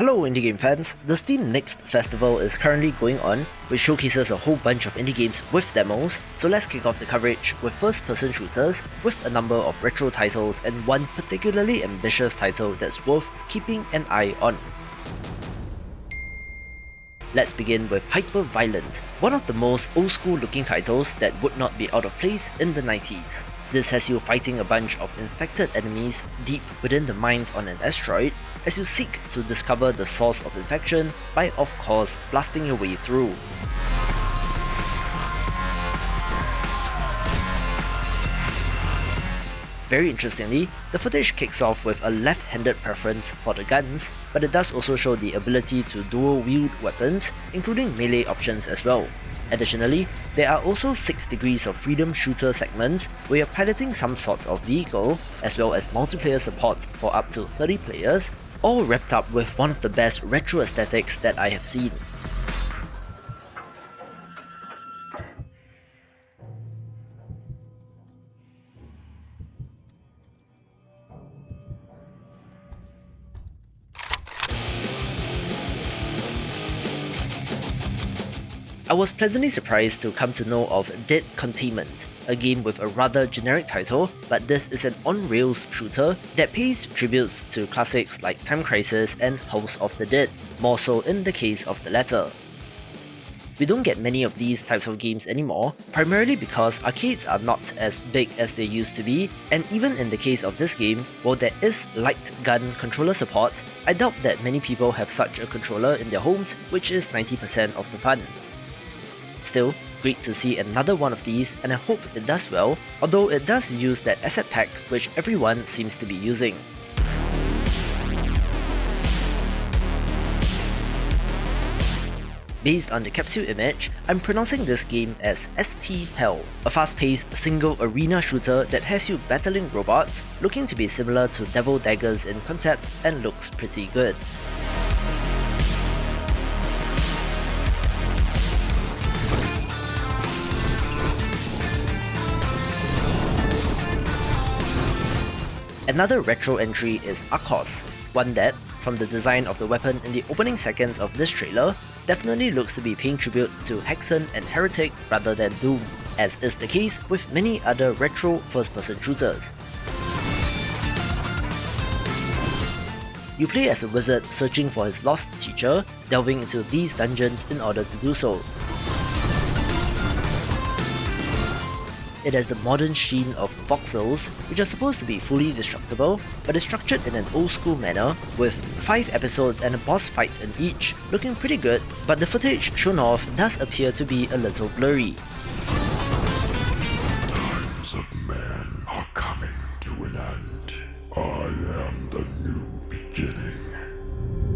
Hello indie game fans, the Steam Next Festival is currently going on, which showcases a whole bunch of indie games with demos, so let's kick off the coverage with first-person shooters, with a number of retro titles and one particularly ambitious title that's worth keeping an eye on. Let's begin with HYPERVIOLENT, one of the most old-school looking titles that would not be out of place in the 90s. This has you fighting a bunch of infected enemies deep within the mines on an asteroid as you seek to discover the source of infection by, of course, blasting your way through. Very interestingly, the footage kicks off with a left-handed preference for the guns, but it does also show the ability to dual-wield weapons, including melee options as well. Additionally, there are also 6 degrees of freedom shooter segments where you're piloting some sort of vehicle, as well as multiplayer support for up to 30 players, all wrapped up with one of the best retro aesthetics that I have seen. I was pleasantly surprised to come to know of Dead Containment, a game with a rather generic title, but this is an on-rails shooter that pays tributes to classics like Time Crisis and House of the Dead, more so in the case of the latter. We don't get many of these types of games anymore, primarily because arcades are not as big as they used to be, and even in the case of this game, while there is light gun controller support, I doubt that many people have such a controller in their homes, which is 90% of the fun. Still, great to see another one of these, and I hope it does well, although it does use that asset pack which everyone seems to be using. Based on the capsule image, I'm pronouncing this game as STHELL, a fast-paced single arena shooter that has you battling robots, looking to be similar to Devil Daggers in concept and looks pretty good. Another retro entry is ARKOS, one that, from the design of the weapon in the opening seconds of this trailer, definitely looks to be paying tribute to Hexen and Heretic rather than Doom, as is the case with many other retro first-person shooters. You play as a wizard searching for his lost teacher, delving into these dungeons in order to do so. It has the modern sheen of voxels, which are supposed to be fully destructible, but is structured in an old-school manner, with 5 episodes and a boss fight in each, looking pretty good, but the footage shown off does appear to be a little blurry. Times of man are coming to an end. I am the new beginning.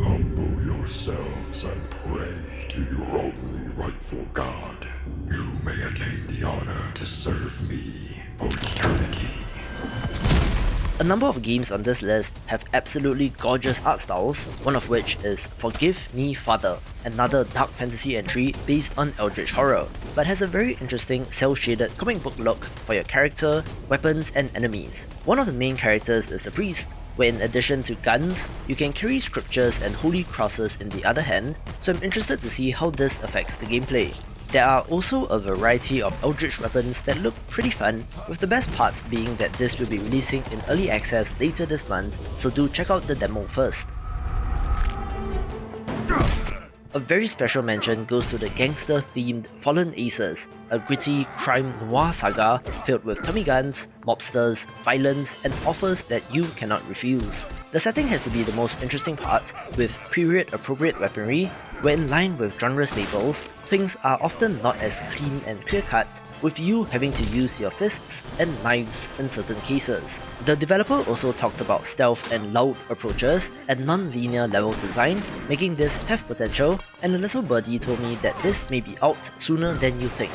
Humble yourselves and pray to your only rightful God. You may attain the honor to serve me for eternity. A number of games on this list have absolutely gorgeous art styles, one of which is Forgive Me Father, another dark fantasy entry based on eldritch horror, but has a very interesting cel-shaded comic book look for your character, weapons and enemies. One of the main characters is the priest, where in addition to guns, you can carry scriptures and holy crosses in the other hand, so I'm interested to see how this affects the gameplay. There are also a variety of eldritch weapons that look pretty fun, with the best part being that this will be releasing in early access later this month, so do check out the demo first. A very special mention goes to the gangster-themed Fallen Aces, a gritty crime noir saga filled with Tommy guns, mobsters, violence, and offers that you cannot refuse. The setting has to be the most interesting part, with period-appropriate weaponry, where in line with genre staples, things are often not as clean and clear-cut, with you having to use your fists and knives in certain cases. The developer also talked about stealth and loud approaches and non-linear level design, making this have potential, and a little birdie told me that this may be out sooner than you think.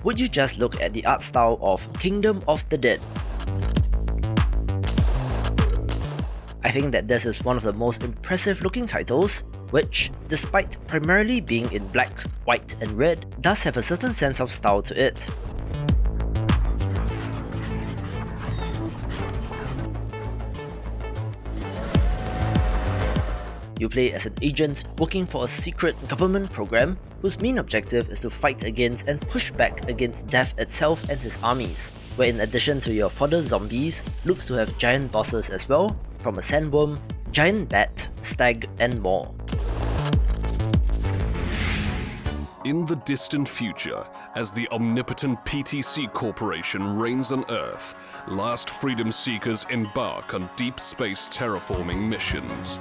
Would you just look at the art style of Kingdom of the Dead? I think that this is one of the most impressive looking titles, which, despite primarily being in black, white and red, does have a certain sense of style to it. You play as an agent working for a secret government program whose main objective is to fight against and push back against death itself and his armies, where in addition to your fodder zombies, looks to have giant bosses as well, from a sandworm, giant bat, stag and more. In the distant future, as the omnipotent PTC Corporation reigns on Earth, last freedom seekers embark on deep space terraforming missions.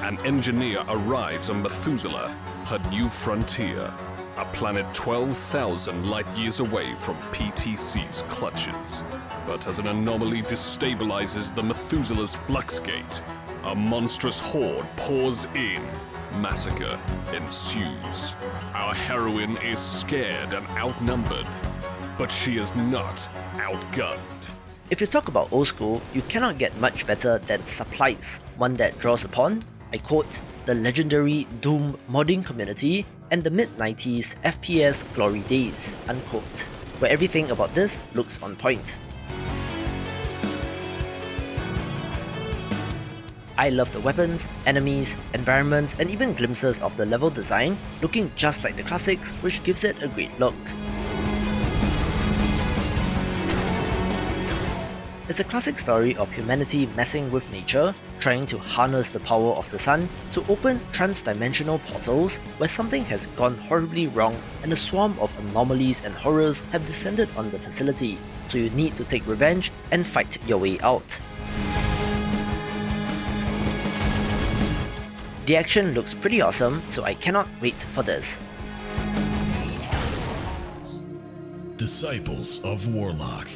An engineer arrives on Methuselah, her new frontier, a planet 12,000 light-years away from PTC's clutches. But as an anomaly destabilizes the Methuselah's fluxgate, a monstrous horde pours in. Massacre ensues. Our heroine is scared and outnumbered, but she is not outgunned. If you talk about old school, you cannot get much better than Supplies, one that draws upon, I quote, the legendary Doom modding community and the mid-90s FPS glory days, unquote, where everything about this looks on point. I love the weapons, enemies, environments and even glimpses of the level design looking just like the classics, which gives it a great look. It's a classic story of humanity messing with nature, trying to harness the power of the sun to open trans-dimensional portals where something has gone horribly wrong and a swarm of anomalies and horrors have descended on the facility, so you need to take revenge and fight your way out. The action looks pretty awesome, so I cannot wait for this. Disciples of Warlock.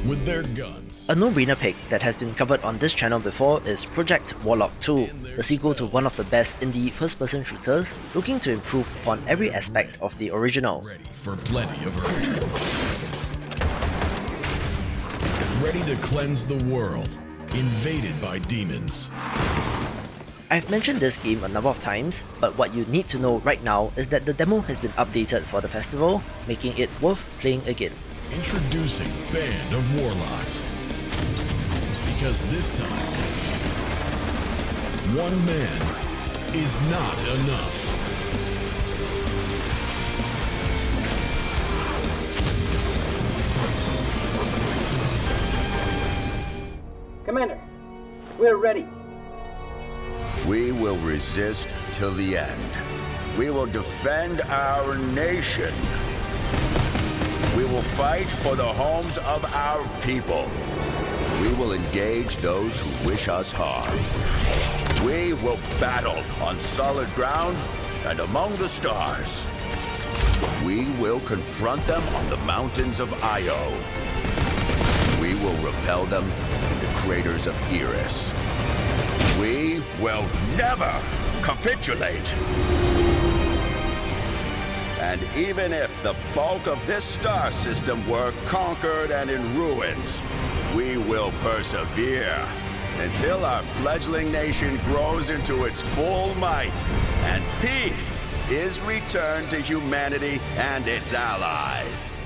With their guns. A no-brainer pick that has been covered on this channel before is Project Warlock 2, the sequel to one of the best indie first-person shooters, looking to improve upon every aspect of the original. Ready for plenty of hurt. Ready to cleanse the world, invaded by demons. I've mentioned this game a number of times, but what you need to know right now is that the demo has been updated for the festival, making it worth playing again. Introducing Band of Warlocks. Because this time, one man is not enough. Commander, we're ready. We will resist till the end. We will defend our nation. We will fight for the homes of our people. We will engage those who wish us harm. We will battle on solid ground and among the stars. We will confront them on the mountains of Io. We will repel them in the craters of Eris. We will never capitulate. And even if the bulk of this star system were conquered and in ruins, we will persevere until our fledgling nation grows into its full might and peace is returned to humanity and its allies.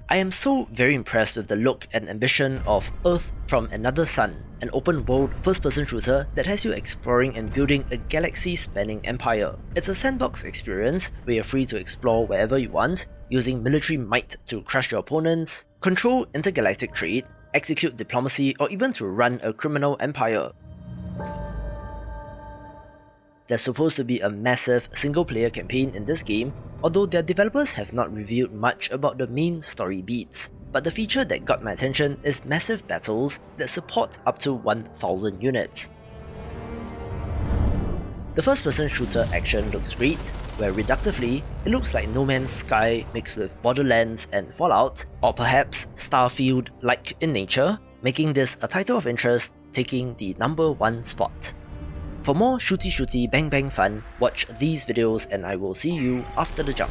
I am so very impressed with the look and ambition of Earth from Another Sun, an open-world first-person shooter that has you exploring and building a galaxy-spanning empire. It's a sandbox experience where you're free to explore wherever you want, using military might to crush your opponents, control intergalactic trade, execute diplomacy, or even to run a criminal empire. There's supposed to be a massive single-player campaign in this game, although their developers have not revealed much about the main story beats. But the feature that got my attention is massive battles that support up to 1,000 units. The first-person shooter action looks great, where reductively, it looks like No Man's Sky mixed with Borderlands and Fallout, or perhaps Starfield-like in nature, making this a title of interest, taking the #1 spot. For more shooty bang bang fun, watch these videos and I will see you after the jump.